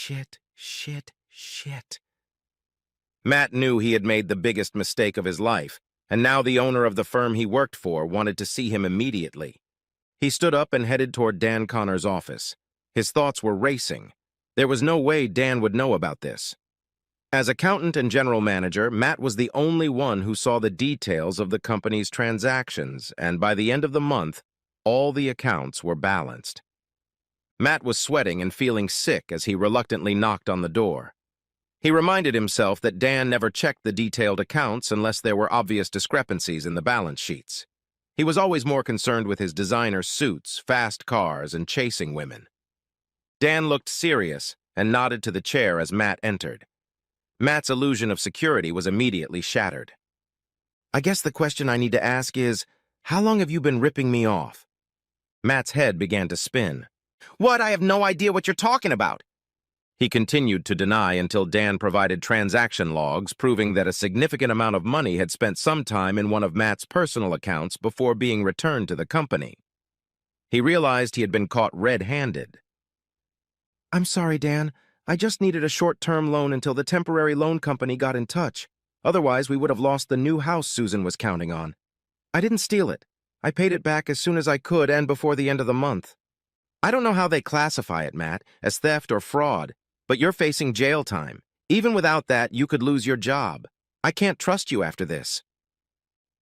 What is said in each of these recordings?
Shit. Matt knew he had made the biggest mistake of his life, and now the owner of the firm he worked for wanted to see him immediately. He stood up and headed toward Dan Connor's office. His thoughts were racing. There was no way Dan would know about this. As accountant and general manager, Matt was the only one who saw the details of the company's transactions, and by the end of the month, all the accounts were balanced. Matt was sweating and feeling sick as he reluctantly knocked on the door. He reminded himself that Dan never checked the detailed accounts unless there were obvious discrepancies in the balance sheets. He was always more concerned with his designer suits, fast cars, and chasing women. Dan looked serious and nodded to the chair as Matt entered. Matt's illusion of security was immediately shattered. "I guess the question I need to ask is, how long have you been ripping me off?" Matt's head began to spin. "What? I have no idea what you're talking about." He continued to deny until Dan provided transaction logs proving that a significant amount of money had spent some time in one of Matt's personal accounts before being returned to the company. He realized he had been caught red-handed. "I'm sorry, Dan. I just needed a short-term loan until the temporary loan company got in touch. Otherwise, we would have lost the new house Susan was counting on. I didn't steal it. I paid it back as soon as I could and before the end of the month. I don't know how they classify it, Matt, as theft or fraud, but you're facing jail time. Even without that, you could lose your job. I can't trust you after this."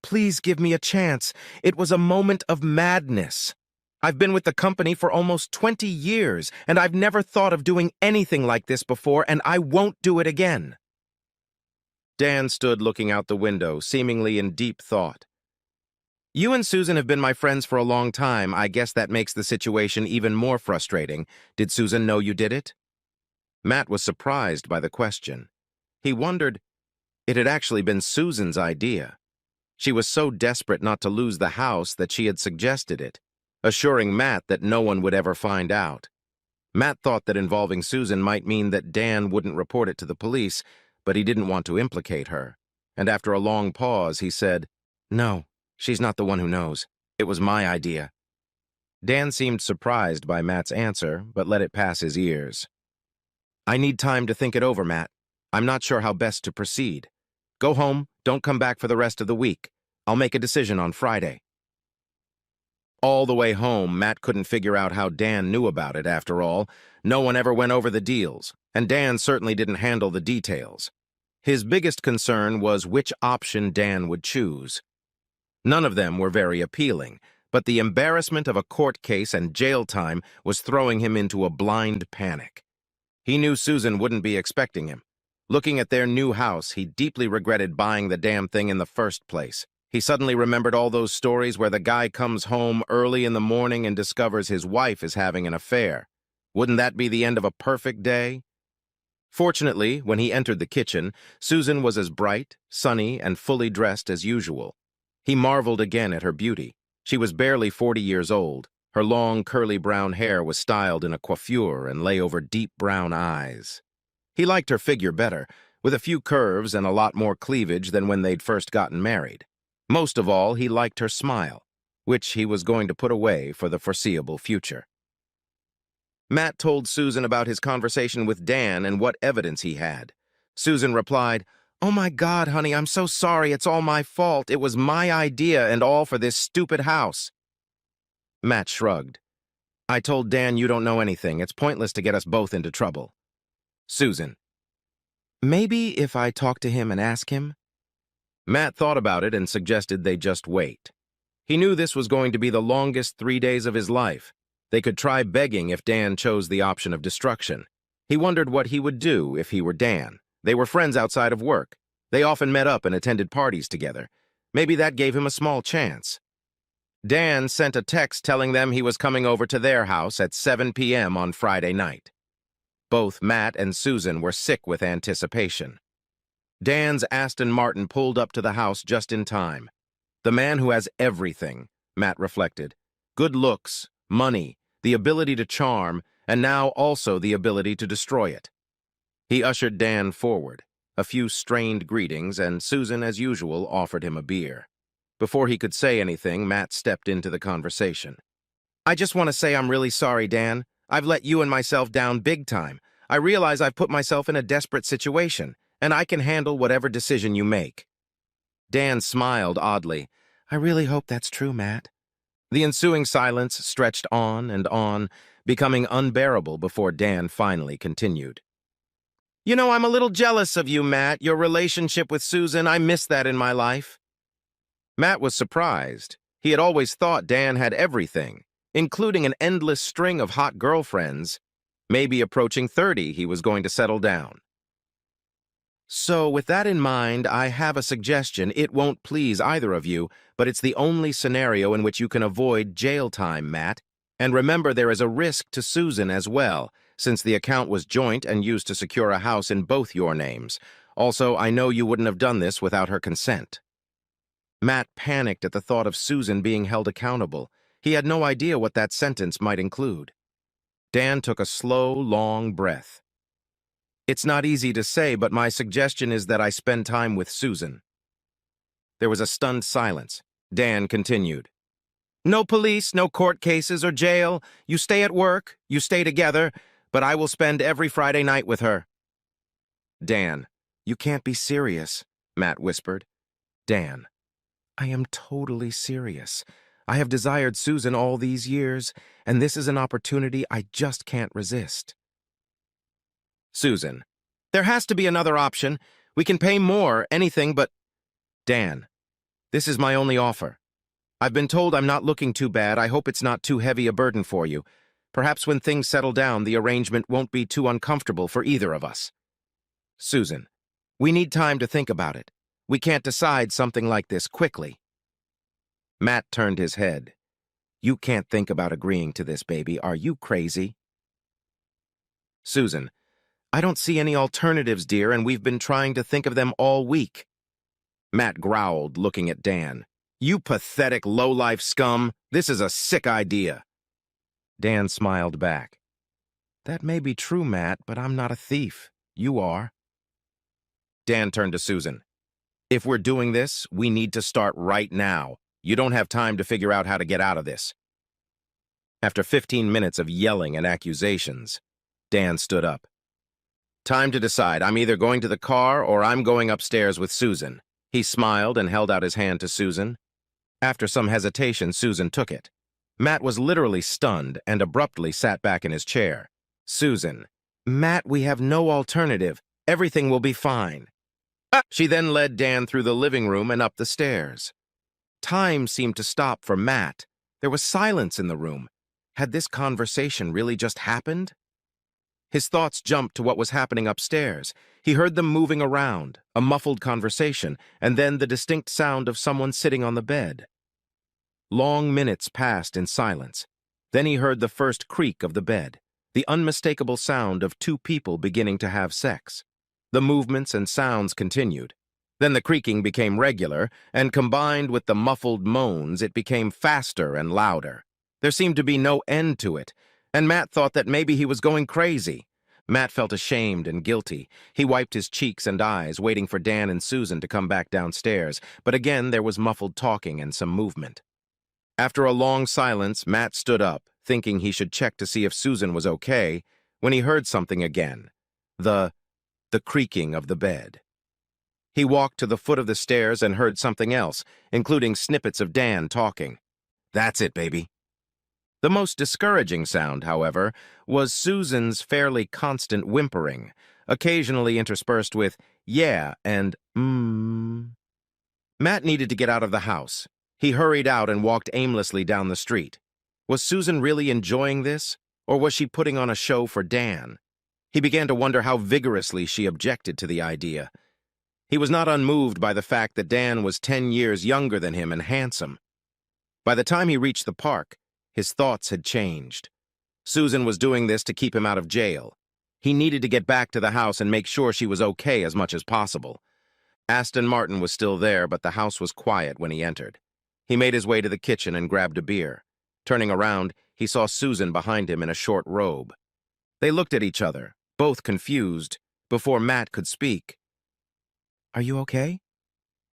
"Please give me a chance. It was a moment of madness. I've been with the company for almost 20 years, and I've never thought of doing anything like this before, and I won't do it again." Dan stood looking out the window, seemingly in deep thought. "You and Susan have been my friends for a long time. I guess that makes the situation even more frustrating. Did Susan know you did it?" Matt was surprised by the question. He wondered, it had actually been Susan's idea. She was so desperate not to lose the house that she had suggested it, assuring Matt that no one would ever find out. Matt thought that involving Susan might mean that Dan wouldn't report it to the police, but he didn't want to implicate her. And after a long pause, he said, "No, she's not the one who knows. It was my idea." Dan seemed surprised by Matt's answer, but let it pass his ears. "I need time to think it over, Matt. I'm not sure how best to proceed. Go home, don't come back for the rest of the week. I'll make a decision on Friday." All the way home, Matt couldn't figure out how Dan knew about it, after all. No one ever went over the deals, and Dan certainly didn't handle the details. His biggest concern was which option Dan would choose. None of them were very appealing, but the embarrassment of a court case and jail time was throwing him into a blind panic. He knew Susan wouldn't be expecting him. Looking at their new house, he deeply regretted buying the damn thing in the first place. He suddenly remembered all those stories where the guy comes home early in the morning and discovers his wife is having an affair. Wouldn't that be the end of a perfect day? Fortunately, when he entered the kitchen, Susan was as bright, sunny, and fully dressed as usual. He marveled again at her beauty. She was barely 40 years old. Her long, curly brown hair was styled in a coiffure and lay over deep brown eyes. He liked her figure better, with a few curves and a lot more cleavage than when they'd first gotten married. Most of all, he liked her smile, which he was going to put away for the foreseeable future. Matt told Susan about his conversation with Dan and what evidence he had. Susan replied, "Oh my God, honey, I'm so sorry. It's all my fault. It was my idea and all for this stupid house." Matt shrugged. "I told Dan you don't know anything. It's pointless to get us both into trouble." Susan, "Maybe if I talk to him and ask him?" Matt thought about it and suggested they just wait. He knew this was going to be the longest 3 days of his life. They could try begging if Dan chose the option of destruction. He wondered what he would do if he were Dan. They were friends outside of work. They often met up and attended parties together. Maybe that gave him a small chance. Dan sent a text telling them he was coming over to their house at 7 p.m. on Friday night. Both Matt and Susan were sick with anticipation. Dan's Aston Martin pulled up to the house just in time. The man who has everything, Matt reflected. Good looks, money, the ability to charm, and now also the ability to destroy it. He ushered Dan forward. A few strained greetings, and Susan, as usual, offered him a beer. Before he could say anything, Matt stepped into the conversation. "I just want to say I'm really sorry, Dan. I've let you and myself down big time. I realize I've put myself in a desperate situation, and I can handle whatever decision you make." Dan smiled oddly. "I really hope that's true, Matt." The ensuing silence stretched on, becoming unbearable before Dan finally continued. "You know, I'm a little jealous of you, Matt. Your relationship with Susan, I miss that in my life." Matt was surprised. He had always thought Dan had everything, including an endless string of hot girlfriends. Maybe approaching 30, he was going to settle down. "So, with that in mind, I have a suggestion. It won't please either of you, but it's the only scenario in which you can avoid jail time, Matt. And remember, there is a risk to Susan as well, since the account was joint and used to secure a house in both your names. Also, I know you wouldn't have done this without her consent." Matt panicked at the thought of Susan being held accountable. He had no idea what that sentence might include. Dan took a slow, long breath. "It's not easy to say, but my suggestion is that I spend time with Susan." There was a stunned silence. Dan continued. "No police, no court cases or jail. You stay at work, you stay together, but I will spend every Friday night with her." "Dan, you can't be serious," Matt whispered. "Dan, I am totally serious. I have desired Susan all these years, and this is an opportunity I just can't resist." "Susan, there has to be another option. We can pay more, anything but—" "Dan, this is my only offer. I've been told I'm not looking too bad. I hope it's not too heavy a burden for you. Perhaps when things settle down, the arrangement won't be too uncomfortable for either of us. Susan, we need time to think about it. We can't decide something like this quickly." Matt turned his head. "You can't think about agreeing to this, baby. Are you crazy?" "Susan, I don't see any alternatives, dear, and we've been trying to think of them all week." Matt growled, looking at Dan. "You pathetic, low-life scum. This is a sick idea." Dan smiled back. "That may be true, Matt, but I'm not a thief. You are." Dan turned to Susan. "If we're doing this, we need to start right now. You don't have time to figure out how to get out of this." After 15 minutes of yelling and accusations, Dan stood up. "Time to decide. I'm either going to the car or I'm going upstairs with Susan." He smiled and held out his hand to Susan. After some hesitation, Susan took it. Matt was literally stunned and abruptly sat back in his chair. "Susan, Matt, we have no alternative. Everything will be fine." She then led Dan through the living room and up the stairs. Time seemed to stop for Matt. There was silence in the room. Had this conversation really just happened? His thoughts jumped to what was happening upstairs. He heard them moving around, a muffled conversation, and then the distinct sound of someone sitting on the bed. Long minutes passed in silence. Then he heard the first creak of the bed, the unmistakable sound of two people beginning to have sex. The movements and sounds continued. Then the creaking became regular, and combined with the muffled moans, it became faster and louder. There seemed to be no end to it, and Matt thought that maybe he was going crazy. Matt felt ashamed and guilty. He wiped his cheeks and eyes, waiting for Dan and Susan to come back downstairs, but again there was muffled talking and some movement. After a long silence, Matt stood up, thinking he should check to see if Susan was okay, when he heard something again. The creaking of the bed. He walked to the foot of the stairs and heard something else, including snippets of Dan talking. "That's it, baby." The most discouraging sound, however, was Susan's fairly constant whimpering, occasionally interspersed with "yeah" and Matt needed to get out of the house. He hurried out and walked aimlessly down the street. Was Susan really enjoying this, or was she putting on a show for Dan? He began to wonder how vigorously she objected to the idea. He was not unmoved by the fact that Dan was 10 years younger than him and handsome. By the time he reached the park, his thoughts had changed. Susan was doing this to keep him out of jail. He needed to get back to the house and make sure she was okay as much as possible. Aston Martin was still there, but the house was quiet when he entered. He made his way to the kitchen and grabbed a beer. Turning around, he saw Susan behind him in a short robe. They looked at each other, both confused, before Matt could speak. "Are you okay?"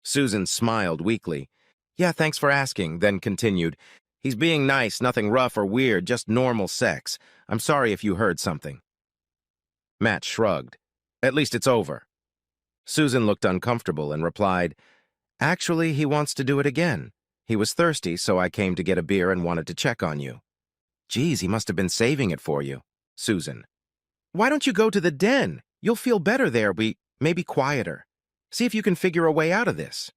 Susan smiled weakly. "Yeah, thanks for asking," then continued. "He's being nice, nothing rough or weird, just normal sex. I'm sorry if you heard something." Matt shrugged. At least it's over. Susan looked uncomfortable and replied, Actually, he wants to do it again. He was thirsty, so I came to get a beer and wanted to check on you. Geez, he must have been saving it for you. Susan. Why don't you go to the den? You'll feel better there, maybe quieter. See if you can figure a way out of this.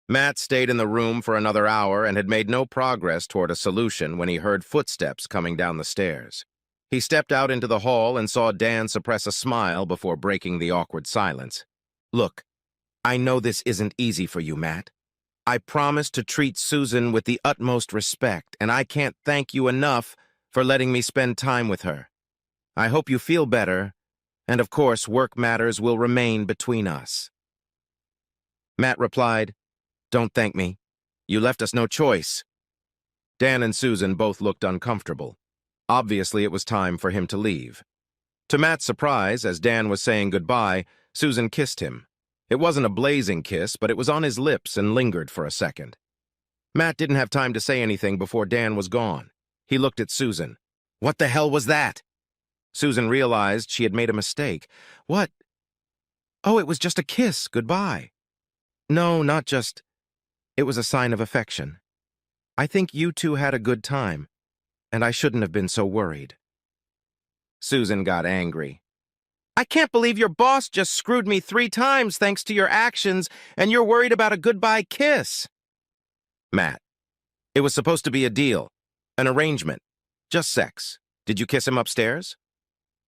Matt stayed in the room for another hour and had made no progress toward a solution when he heard footsteps coming down the stairs. He stepped out into the hall and saw Dan suppress a smile before breaking the awkward silence. Look, I know this isn't easy for you, Matt. I promised to treat Susan with the utmost respect, and I can't thank you enough for letting me spend time with her. I hope you feel better, and of course work matters will remain between us. Matt replied, Don't thank me. You left us no choice. Dan and Susan both looked uncomfortable. Obviously, it was time for him to leave. To Matt's surprise, as Dan was saying goodbye, Susan kissed him. It wasn't a blazing kiss, but it was on his lips and lingered for a second. Matt didn't have time to say anything before Dan was gone. He looked at Susan. What the hell was that? Susan realized she had made a mistake. What? Oh, it was just a kiss. Goodbye. No, not just. It was a sign of affection. I think you two had a good time, and I shouldn't have been so worried. Susan got angry. I can't believe your boss just screwed me 3 times thanks to your actions, and you're worried about a goodbye kiss. Matt. It was supposed to be a deal, an arrangement, just sex. Did you kiss him upstairs?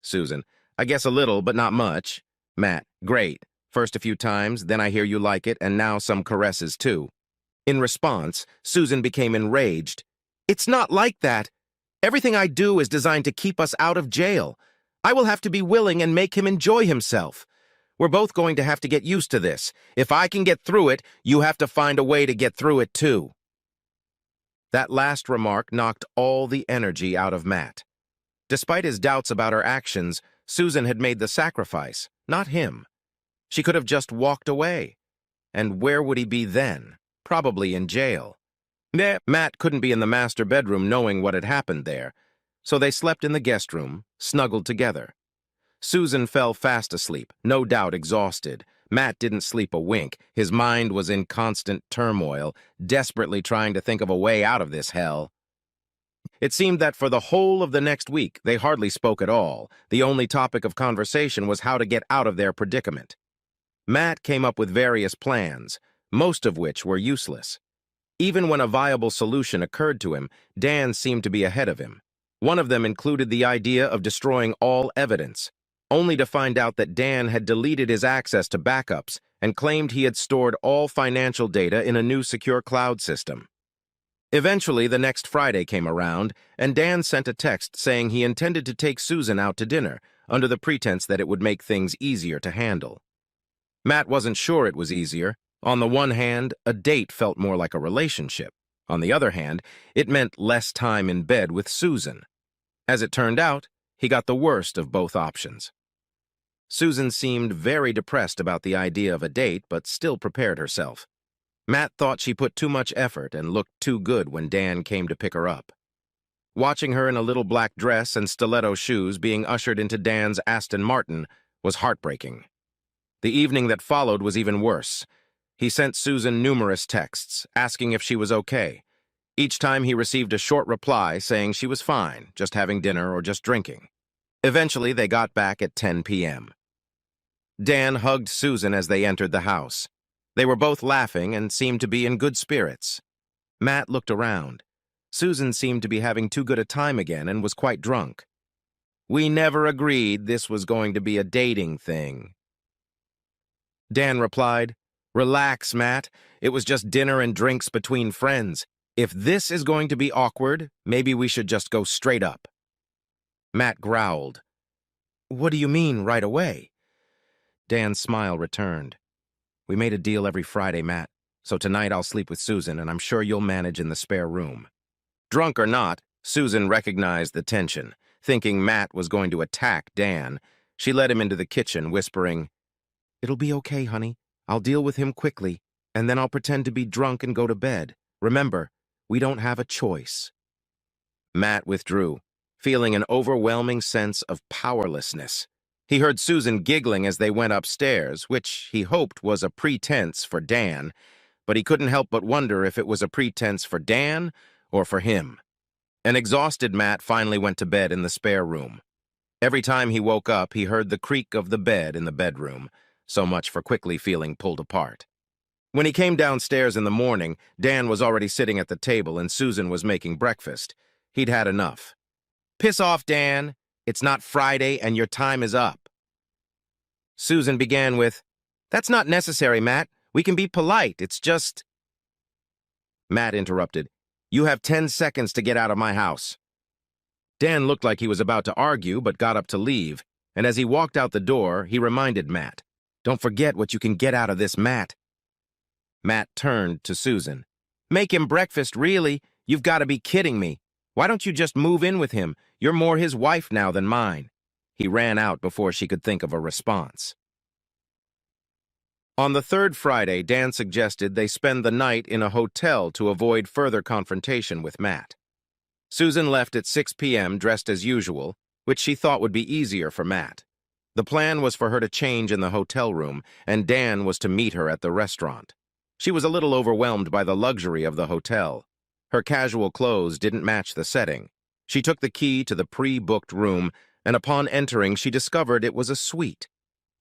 Susan. I guess a little, but not much. Matt. Great. First a few times, then I hear you like it, and now some caresses too. In response, Susan became enraged. It's not like that. Everything I do is designed to keep us out of jail. I will have to be willing and make him enjoy himself. We're both going to have to get used to this. If I can get through it, you have to find a way to get through it too. That last remark knocked all the energy out of Matt. Despite his doubts about her actions, Susan had made the sacrifice, not him. She could have just walked away. And where would he be then? Probably in jail. Matt couldn't be in the master bedroom knowing what had happened there, so they slept in the guest room, snuggled together. Susan fell fast asleep, no doubt exhausted. Matt didn't sleep a wink. His mind was in constant turmoil, desperately trying to think of a way out of this hell. It seemed that for the whole of the next week, they hardly spoke at all. The only topic of conversation was how to get out of their predicament. Matt came up with various plans, most of which were useless. Even when a viable solution occurred to him, Dan seemed to be ahead of him. One of them included the idea of destroying all evidence, only to find out that Dan had deleted his access to backups and claimed he had stored all financial data in a new secure cloud system. Eventually, the next Friday came around, and Dan sent a text saying he intended to take Susan out to dinner, under the pretense that it would make things easier to handle. Matt wasn't sure it was easier. On the one hand, a date felt more like a relationship. On the other hand, it meant less time in bed with Susan. As it turned out, he got the worst of both options. Susan seemed very depressed about the idea of a date, but still prepared herself. Matt thought she put too much effort and looked too good when Dan came to pick her up. Watching her in a little black dress and stiletto shoes being ushered into Dan's Aston Martin was heartbreaking. The evening that followed was even worse. He sent Susan numerous texts, asking if she was okay. Each time he received a short reply saying she was fine, just having dinner or just drinking. Eventually, they got back at 10 p.m. Dan hugged Susan as they entered the house. They were both laughing and seemed to be in good spirits. Matt looked around. Susan seemed to be having too good a time again and was quite drunk. We never agreed this was going to be a dating thing. Dan replied, Relax, Matt. It was just dinner and drinks between friends. If this is going to be awkward, maybe we should just go straight up. Matt growled. What do you mean, right away? Dan's smile returned. We made a deal every Friday, Matt, so tonight I'll sleep with Susan, and I'm sure you'll manage in the spare room. Drunk or not, Susan recognized the tension. Thinking Matt was going to attack Dan, she led him into the kitchen, whispering, It'll be okay, honey. I'll deal with him quickly, and then I'll pretend to be drunk and go to bed. Remember, we don't have a choice. Matt withdrew, feeling an overwhelming sense of powerlessness. He heard Susan giggling as they went upstairs, which he hoped was a pretense for Dan, but he couldn't help but wonder if it was a pretense for Dan or for him. An exhausted Matt finally went to bed in the spare room. Every time he woke up, he heard the creak of the bed in the bedroom, so much for quickly feeling pulled apart. When he came downstairs in the morning, Dan was already sitting at the table and Susan was making breakfast. He'd had enough. "Piss off, Dan. It's not Friday and your time is up." Susan began with, "That's not necessary, Matt. We can be polite. It's just—" Matt interrupted. "You have 10 seconds to get out of my house." Dan looked like he was about to argue, but got up to leave, and as he walked out the door, he reminded Matt, "Don't forget what you can get out of this, Matt." Matt turned to Susan. "Make him breakfast, really? You've got to be kidding me. Why don't you just move in with him? You're more his wife now than mine." He ran out before she could think of a response. On the third Friday, Dan suggested they spend the night in a hotel to avoid further confrontation with Matt. Susan left at 6 p.m. dressed as usual, which she thought would be easier for Matt. The plan was for her to change in the hotel room, and Dan was to meet her at the restaurant. She was a little overwhelmed by the luxury of the hotel. Her casual clothes didn't match the setting. She took the key to the pre-booked room, and upon entering, she discovered it was a suite.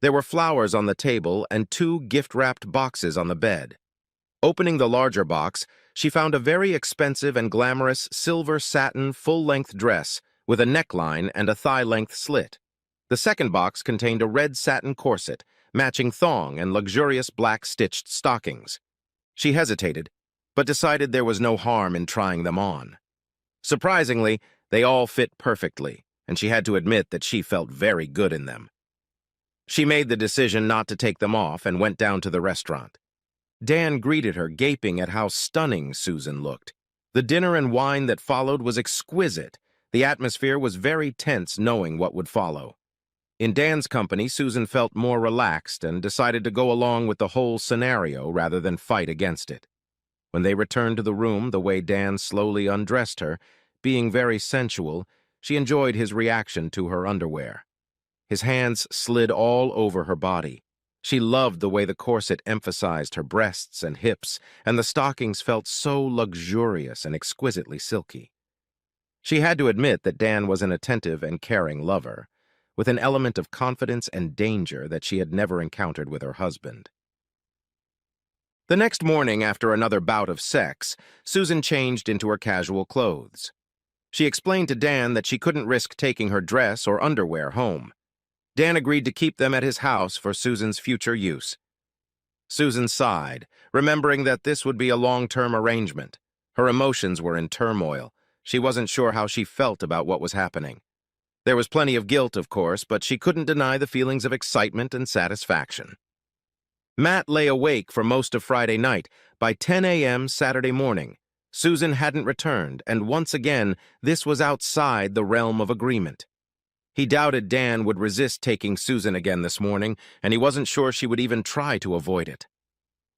There were flowers on the table and 2 gift-wrapped boxes on the bed. Opening the larger box, she found a very expensive and glamorous silver satin full-length dress with a neckline and a thigh-length slit. The second box contained a red satin corset, matching thong and luxurious black stitched stockings. She hesitated, but decided there was no harm in trying them on. Surprisingly, they all fit perfectly, and she had to admit that she felt very good in them. She made the decision not to take them off and went down to the restaurant. Dan greeted her, gaping at how stunning Susan looked. The dinner and wine that followed was exquisite. The atmosphere was very tense, knowing what would follow. In Dan's company, Susan felt more relaxed and decided to go along with the whole scenario rather than fight against it. When they returned to the room, the way Dan slowly undressed her, being very sensual, she enjoyed his reaction to her underwear. His hands slid all over her body. She loved the way the corset emphasized her breasts and hips, and the stockings felt so luxurious and exquisitely silky. She had to admit that Dan was an attentive and caring lover, with an element of confidence and danger that she had never encountered with her husband. The next morning, after another bout of sex, Susan changed into her casual clothes. She explained to Dan that she couldn't risk taking her dress or underwear home. Dan agreed to keep them at his house for Susan's future use. Susan sighed, remembering that this would be a long-term arrangement. Her emotions were in turmoil. She wasn't sure how she felt about what was happening. There was plenty of guilt, of course, but she couldn't deny the feelings of excitement and satisfaction. Matt lay awake for most of Friday night. By 10 a.m. Saturday morning, Susan hadn't returned, and once again, this was outside the realm of agreement. He doubted Dan would resist taking Susan again this morning, and he wasn't sure she would even try to avoid it.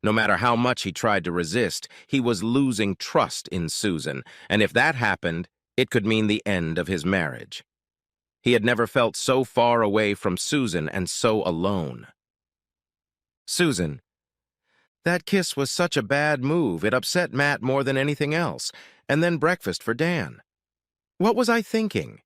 No matter how much he tried to resist, he was losing trust in Susan, and if that happened, it could mean the end of his marriage. He had never felt so far away from Susan and so alone. "Susan, that kiss was such a bad move. It upset Matt more than anything else, and then breakfast for Dan. What was I thinking?"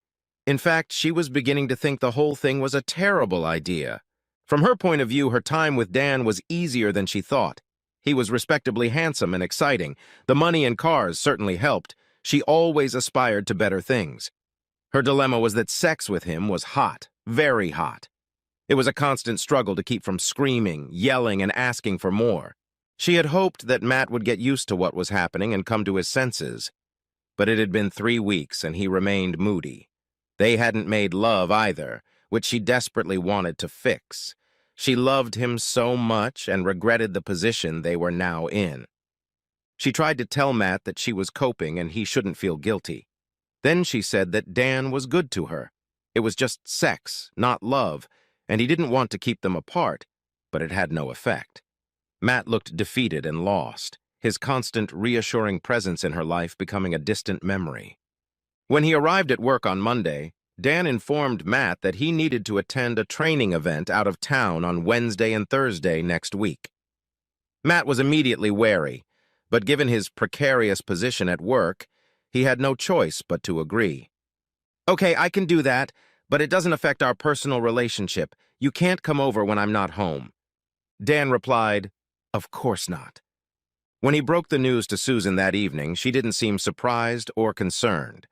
In fact, she was beginning to think the whole thing was a terrible idea. From her point of view, her time with Dan was easier than she thought. He was respectably handsome and exciting. The money and cars certainly helped. She always aspired to better things. Her dilemma was that sex with him was hot, very hot. It was a constant struggle to keep from screaming, yelling, and asking for more. She had hoped that Matt would get used to what was happening and come to his senses. But it had been 3 weeks, and he remained moody. They hadn't made love either, which she desperately wanted to fix. She loved him so much and regretted the position they were now in. She tried to tell Matt that she was coping and he shouldn't feel guilty. Then she said that Dan was good to her. It was just sex, not love, and he didn't want to keep them apart, but it had no effect. Matt looked defeated and lost, his constant reassuring presence in her life becoming a distant memory. When he arrived at work on Monday, Dan informed Matt that he needed to attend a training event out of town on Wednesday and Thursday next week. Matt was immediately wary, but given his precarious position at work, he had no choice but to agree. "Okay, I can do that, but it doesn't affect our personal relationship. You can't come over when I'm not home." Dan replied, "Of course not." When he broke the news to Susan that evening, she didn't seem surprised or concerned.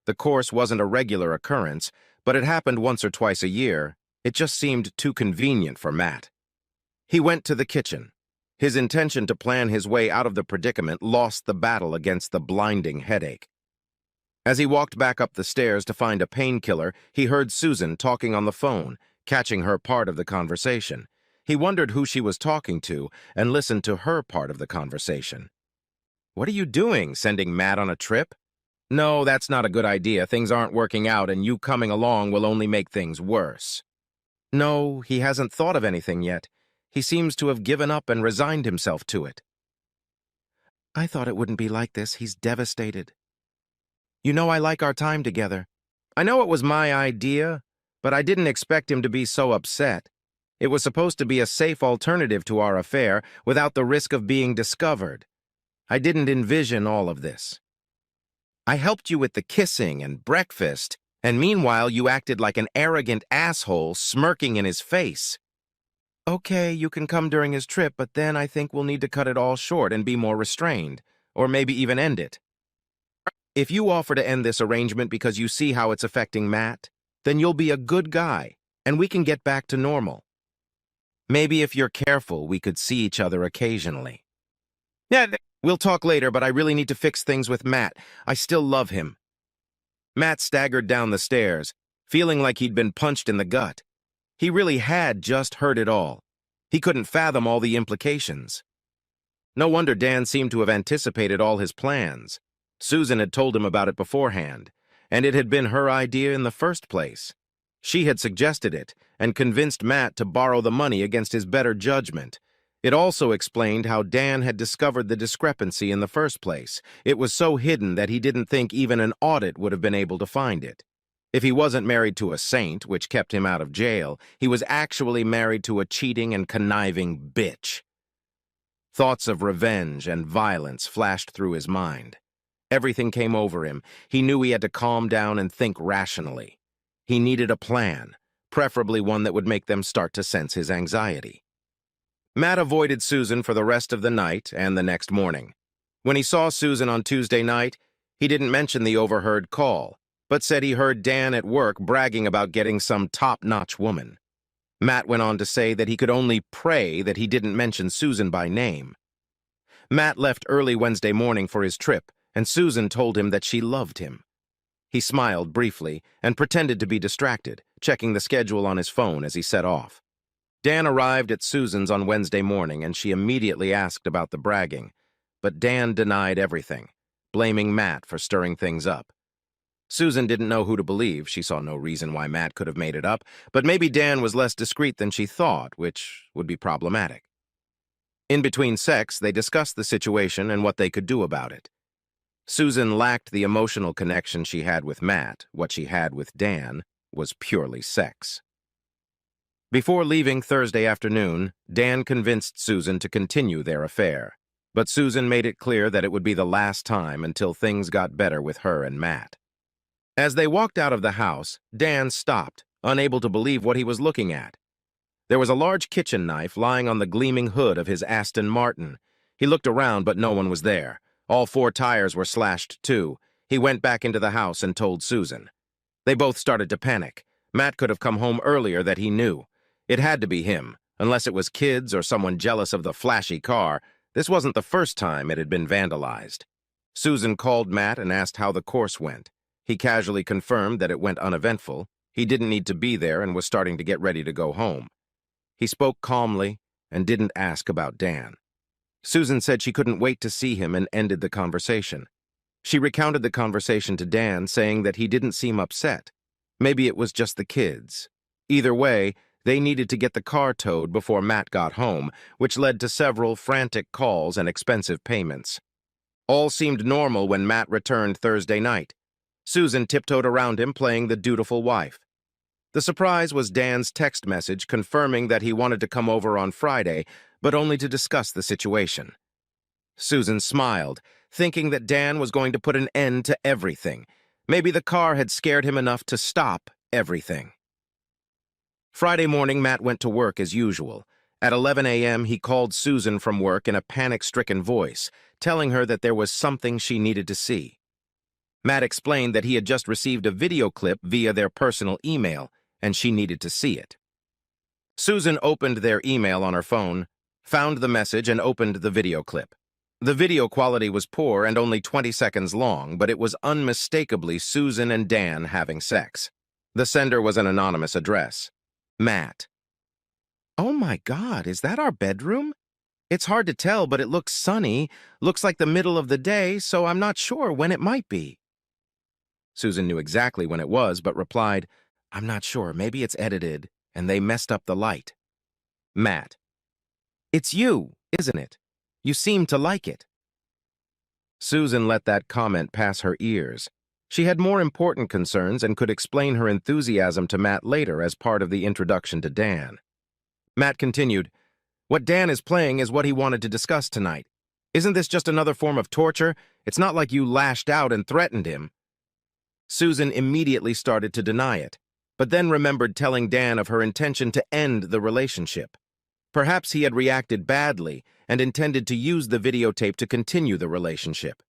The course wasn't a regular occurrence, but it happened once or twice a year. It just seemed too convenient for Matt. He went to the kitchen. His intention to plan his way out of the predicament lost the battle against the blinding headache. As he walked back up the stairs to find a painkiller, he heard Susan talking on the phone, catching her part of the conversation. He wondered who she was talking to and listened to her part of the conversation. "What are you doing, sending Matt on a trip?" "No, that's not a good idea. Things aren't working out, and you coming along will only make things worse." "No, he hasn't thought of anything yet. He seems to have given up and resigned himself to it." "I thought it wouldn't be like this. He's devastated. You know I like our time together. I know it was my idea, but I didn't expect him to be so upset. It was supposed to be a safe alternative to our affair without the risk of being discovered. I didn't envision all of this. I helped you with the kissing and breakfast, and meanwhile you acted like an arrogant asshole smirking in his face." "Okay, you can come during his trip, but then I think we'll need to cut it all short and be more restrained, or maybe even end it. If you offer to end this arrangement because you see how it's affecting Matt, then you'll be a good guy, and we can get back to normal. Maybe if you're careful, we could see each other occasionally." "Yeah, we'll talk later, but I really need to fix things with Matt. I still love him." Matt staggered down the stairs, feeling like he'd been punched in the gut. He really had just heard it all. He couldn't fathom all the implications. No wonder Dan seemed to have anticipated all his plans. Susan had told him about it beforehand, and it had been her idea in the first place. She had suggested it and convinced Matt to borrow the money against his better judgment. It also explained how Dan had discovered the discrepancy in the first place. It was so hidden that he didn't think even an audit would have been able to find it. If he wasn't married to a saint, which kept him out of jail, he was actually married to a cheating and conniving bitch. Thoughts of revenge and violence flashed through his mind. Everything came over him. He knew he had to calm down and think rationally. He needed a plan, preferably one that would make them start to sense his anxiety. Matt avoided Susan for the rest of the night and the next morning. When he saw Susan on Tuesday night, he didn't mention the overheard call, but said he heard Dan at work bragging about getting some top-notch woman. Matt went on to say that he could only pray that he didn't mention Susan by name. Matt left early Wednesday morning for his trip, and Susan told him that she loved him. He smiled briefly and pretended to be distracted, checking the schedule on his phone as he set off. Dan arrived at Susan's on Wednesday morning, and she immediately asked about the bragging, but Dan denied everything, blaming Matt for stirring things up. Susan didn't know who to believe. She saw no reason why Matt could have made it up, but maybe Dan was less discreet than she thought, which would be problematic. In between sex, they discussed the situation and what they could do about it. Susan lacked the emotional connection she had with Matt. What she had with Dan was purely sex. Before leaving Thursday afternoon, Dan convinced Susan to continue their affair, but Susan made it clear that it would be the last time until things got better with her and Matt. As they walked out of the house, Dan stopped, unable to believe what he was looking at. There was a large kitchen knife lying on the gleaming hood of his Aston Martin. He looked around, but no one was there. All 4 tires were slashed, too. He went back into the house and told Susan. They both started to panic. Matt could have come home earlier that he knew. It had to be him, unless it was kids or someone jealous of the flashy car. This wasn't the first time it had been vandalized. Susan called Matt and asked how the course went. He casually confirmed that it went uneventful. He didn't need to be there and was starting to get ready to go home. He spoke calmly and didn't ask about Dan. Susan said she couldn't wait to see him and ended the conversation. She recounted the conversation to Dan, saying that he didn't seem upset. Maybe it was just the kids. Either way, they needed to get the car towed before Matt got home, which led to several frantic calls and expensive payments. All seemed normal when Matt returned Thursday night. Susan tiptoed around him, playing the dutiful wife. The surprise was Dan's text message confirming that he wanted to come over on Friday, but only to discuss the situation. Susan smiled, thinking that Dan was going to put an end to everything. Maybe the car had scared him enough to stop everything. Friday morning, Matt went to work as usual. At 11 a.m., he called Susan from work in a panic-stricken voice, telling her that there was something she needed to see. Matt explained that he had just received a video clip via their personal email, and she needed to see it. Susan opened their email on her phone, found the message, and opened the video clip. The video quality was poor and only 20 seconds long, but it was unmistakably Susan and Dan having sex. The sender was an anonymous address. Matt. "Oh my God, is that our bedroom? It's hard to tell, but it looks sunny. Looks like the middle of the day, so I'm not sure when it might be." Susan knew exactly when it was, but replied, "I'm not sure. Maybe it's edited, and they messed up the light." Matt. "It's you, isn't it? You seem to like it." Susan let that comment pass her ears. She had more important concerns and could explain her enthusiasm to Matt later as part of the introduction to Dan. Matt continued, "What Dan is playing is what he wanted to discuss tonight. Isn't this just another form of torture? It's not like you lashed out and threatened him." Susan immediately started to deny it, but then remembered telling Dan of her intention to end the relationship. Perhaps he had reacted badly and intended to use the videotape to continue the relationship.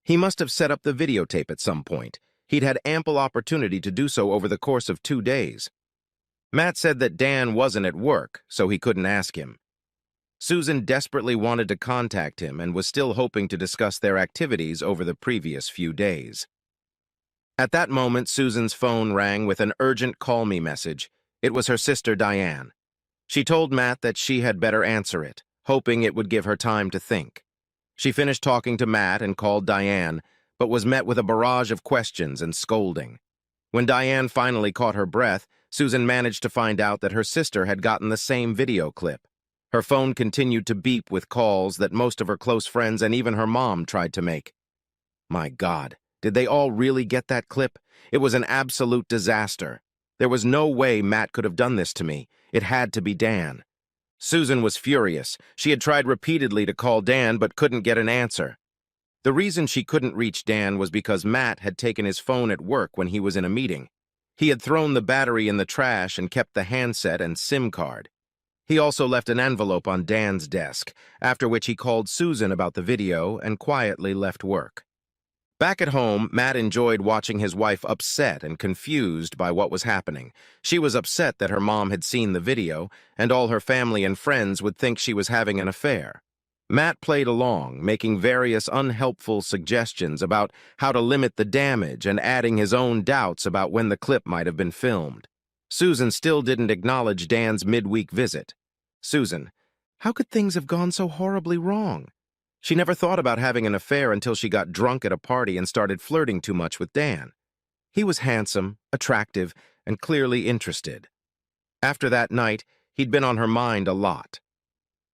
He must have set up the videotape at some point. He'd had ample opportunity to do so over the course of 2 days. Matt said that Dan wasn't at work, so he couldn't ask him. Susan desperately wanted to contact him and was still hoping to discuss their activities over the previous few days. At that moment, Susan's phone rang with an urgent call me message. It was her sister, Diane. She told Matt that she had better answer it, hoping it would give her time to think. She finished talking to Matt and called Diane, but was met with a barrage of questions and scolding. When Diane finally caught her breath, Susan managed to find out that her sister had gotten the same video clip. Her phone continued to beep with calls that most of her close friends and even her mom tried to make. My God, did they all really get that clip? It was an absolute disaster. There was no way Matt could have done this to me. It had to be Dan. Susan was furious. She had tried repeatedly to call Dan but couldn't get an answer. The reason she couldn't reach Dan was because Matt had taken his phone at work when he was in a meeting. He had thrown the battery in the trash and kept the handset and SIM card. He also left an envelope on Dan's desk, after which he called Susan about the video and quietly left work. Back at home, Matt enjoyed watching his wife upset and confused by what was happening. She was upset that her mom had seen the video, and all her family and friends would think she was having an affair. Matt played along, making various unhelpful suggestions about how to limit the damage and adding his own doubts about when the clip might have been filmed. Susan still didn't acknowledge Dan's midweek visit. Susan, how could things have gone so horribly wrong? She never thought about having an affair until she got drunk at a party and started flirting too much with Dan. He was handsome, attractive, and clearly interested. After that night, he'd been on her mind a lot.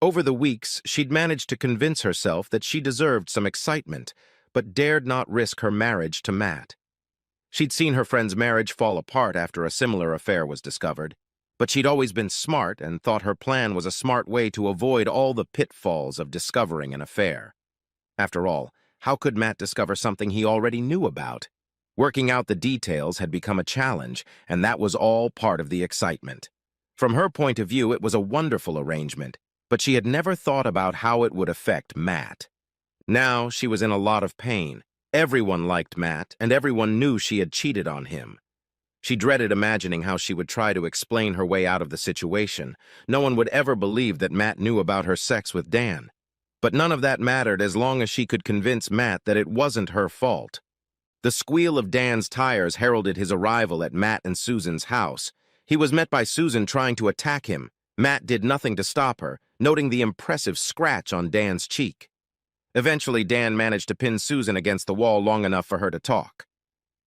Over the weeks, she'd managed to convince herself that she deserved some excitement, but dared not risk her marriage to Matt. She'd seen her friend's marriage fall apart after a similar affair was discovered, but she'd always been smart and thought her plan was a smart way to avoid all the pitfalls of discovering an affair. After all, how could Matt discover something he already knew about? Working out the details had become a challenge, and that was all part of the excitement. From her point of view, it was a wonderful arrangement, but she had never thought about how it would affect Matt. Now she was in a lot of pain. Everyone liked Matt, and everyone knew she had cheated on him. She dreaded imagining how she would try to explain her way out of the situation. No one would ever believe that Matt knew about her sex with Dan. But none of that mattered as long as she could convince Matt that it wasn't her fault. The squeal of Dan's tires heralded his arrival at Matt and Susan's house. He was met by Susan trying to attack him. Matt did nothing to stop her, noting the impressive scratch on Dan's cheek. Eventually, Dan managed to pin Susan against the wall long enough for her to talk.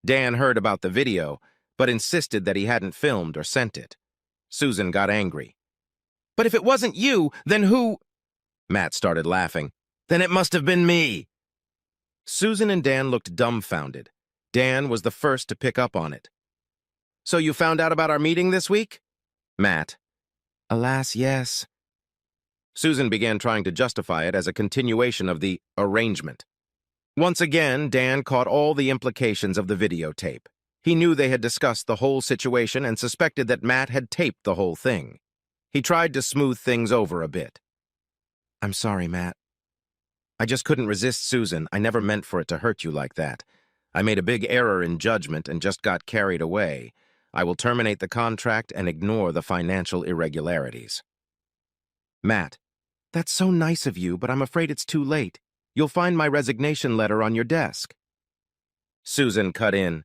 Dan heard about the video, but insisted that he hadn't filmed or sent it. Susan got angry. "But if it wasn't you, then who—" Matt started laughing. "Then it must have been me." Susan and Dan looked dumbfounded. Dan was the first to pick up on it. "So you found out about our meeting this week?" Matt: "Alas, yes." Susan began trying to justify it as a continuation of the arrangement. Once again, Dan caught all the implications of the videotape. He knew they had discussed the whole situation and suspected that Matt had taped the whole thing. He tried to smooth things over a bit. "I'm sorry, Matt. I just couldn't resist Susan. I never meant for it to hurt you like that. I made a big error in judgment and just got carried away. I will terminate the contract and ignore the financial irregularities." Matt: "That's so nice of you, but I'm afraid it's too late. You'll find my resignation letter on your desk." Susan cut in: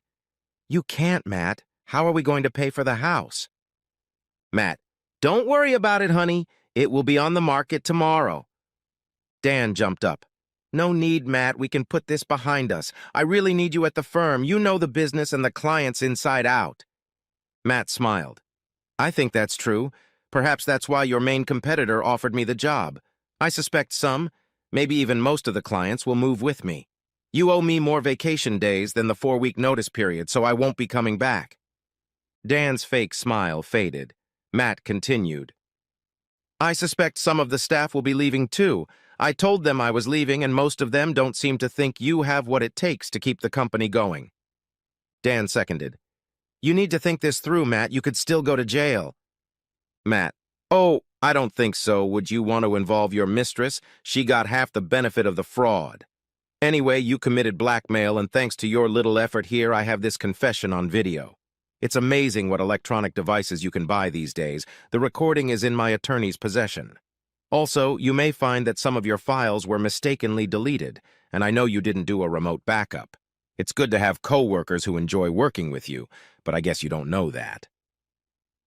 "You can't, Matt. How are we going to pay for the house?" Matt: "Don't worry about it, honey. It will be on the market tomorrow." Dan jumped up: "No need, Matt. We can put this behind us. I really need you at the firm. You know the business and the clients inside out." Matt smiled: "I think that's true. Perhaps that's why your main competitor offered me the job. I suspect some, maybe even most of the clients will move with me. You owe me more vacation days than the 4-week notice period, so I won't be coming back." Dan's fake smile faded. Matt continued: "I suspect some of the staff will be leaving too. I told them I was leaving, and most of them don't seem to think you have what it takes to keep the company going." Dan seconded: "You need to think this through, Matt. You could still go to jail." Matt: "Oh, I don't think so. Would you want to involve your mistress? She got half the benefit of the fraud. Anyway, you committed blackmail, and thanks to your little effort here, I have this confession on video. It's amazing what electronic devices you can buy these days. The recording is in my attorney's possession. Also, you may find that some of your files were mistakenly deleted, and I know you didn't do a remote backup. It's good to have coworkers who enjoy working with you, but I guess you don't know that."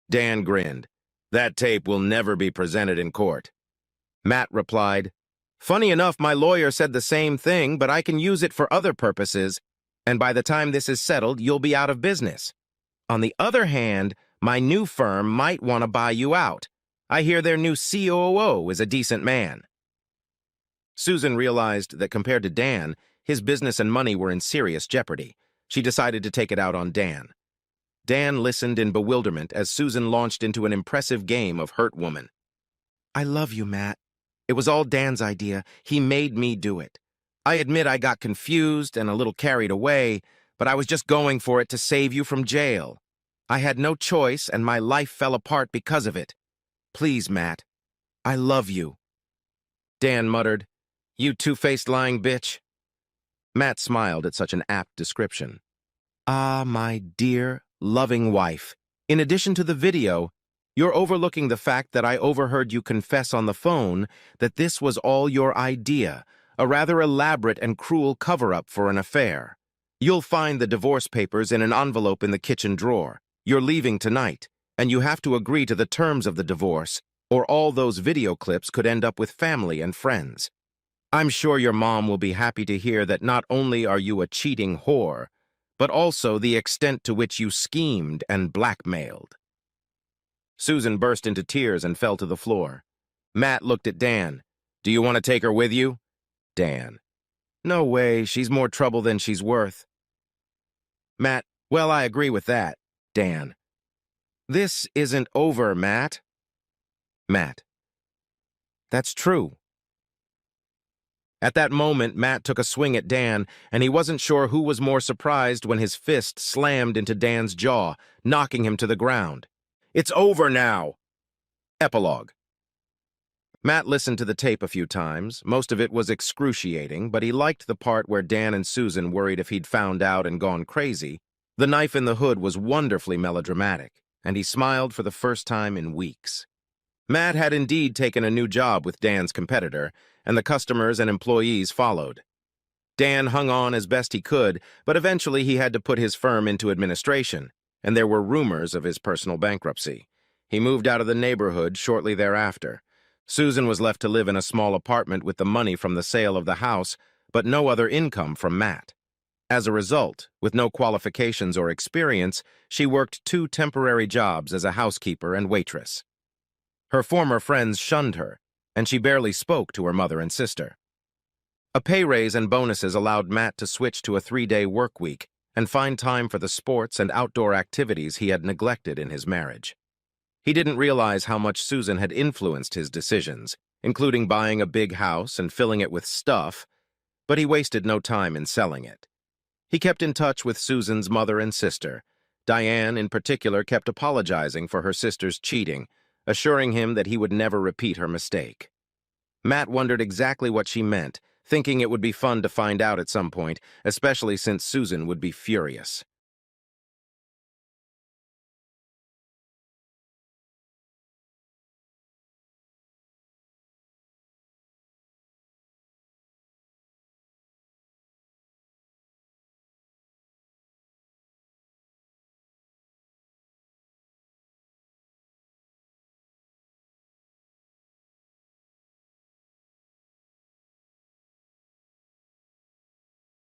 Dan grinned: "That tape will never be presented in court." Matt replied: "Funny enough, my lawyer said the same thing, but I can use it for other purposes, and by the time this is settled, you'll be out of business. On the other hand, my new firm might want to buy you out. I hear their new COO is a decent man." Susan realized that compared to Dan, his business and money were in serious jeopardy. She decided to take it out on Dan. Dan listened in bewilderment as Susan launched into an impressive game of hurt woman. "I love you, Matt. It was all Dan's idea. He made me do it. I admit I got confused and a little carried away, but I was just going for it to save you from jail. I had no choice, and my life fell apart because of it. Please, Matt, I love you." Dan muttered: "You two-faced lying bitch." Matt smiled at such an apt description. "Ah, my dear, loving wife, in addition to the video, you're overlooking the fact that I overheard you confess on the phone that this was all your idea, a rather elaborate and cruel cover-up for an affair. You'll find the divorce papers in an envelope in the kitchen drawer. You're leaving tonight, and you have to agree to the terms of the divorce, or all those video clips could end up with family and friends. I'm sure your mom will be happy to hear that not only are you a cheating whore, but also the extent to which you schemed and blackmailed." Susan burst into tears and fell to the floor. Matt looked at Dan: "Do you want to take her with you?" Dan: "No way, she's more trouble than she's worth." Matt: "Well, I agree with that." Dan: "This isn't over, Matt." Matt: "That's true." At that moment, Matt took a swing at Dan, and he wasn't sure who was more surprised when his fist slammed into Dan's jaw, knocking him to the ground. "It's over now." Epilogue. Matt listened to the tape a few times. Most of it was excruciating, but he liked the part where Dan and Susan worried if he'd found out and gone crazy. The knife in the hood was wonderfully melodramatic, and he smiled for the first time in weeks. Matt had indeed taken a new job with Dan's competitor, and the customers and employees followed. Dan hung on as best he could, but eventually he had to put his firm into administration, and there were rumors of his personal bankruptcy. He moved out of the neighborhood shortly thereafter. Susan was left to live in a small apartment with the money from the sale of the house, but no other income from Matt. As a result, with no qualifications or experience, she worked 2 temporary jobs as a housekeeper and waitress. Her former friends shunned her, and she barely spoke to her mother and sister. A pay raise and bonuses allowed Matt to switch to a 3-day work week, and find time for the sports and outdoor activities he had neglected in his marriage. He didn't realize how much Susan had influenced his decisions, including buying a big house and filling it with stuff, but he wasted no time in selling it. He kept in touch with Susan's mother and sister. Diane, in particular, kept apologizing for her sister's cheating, assuring him that he would never repeat her mistake. Matt wondered exactly what she meant, thinking it would be fun to find out at some point, especially since Susan would be furious.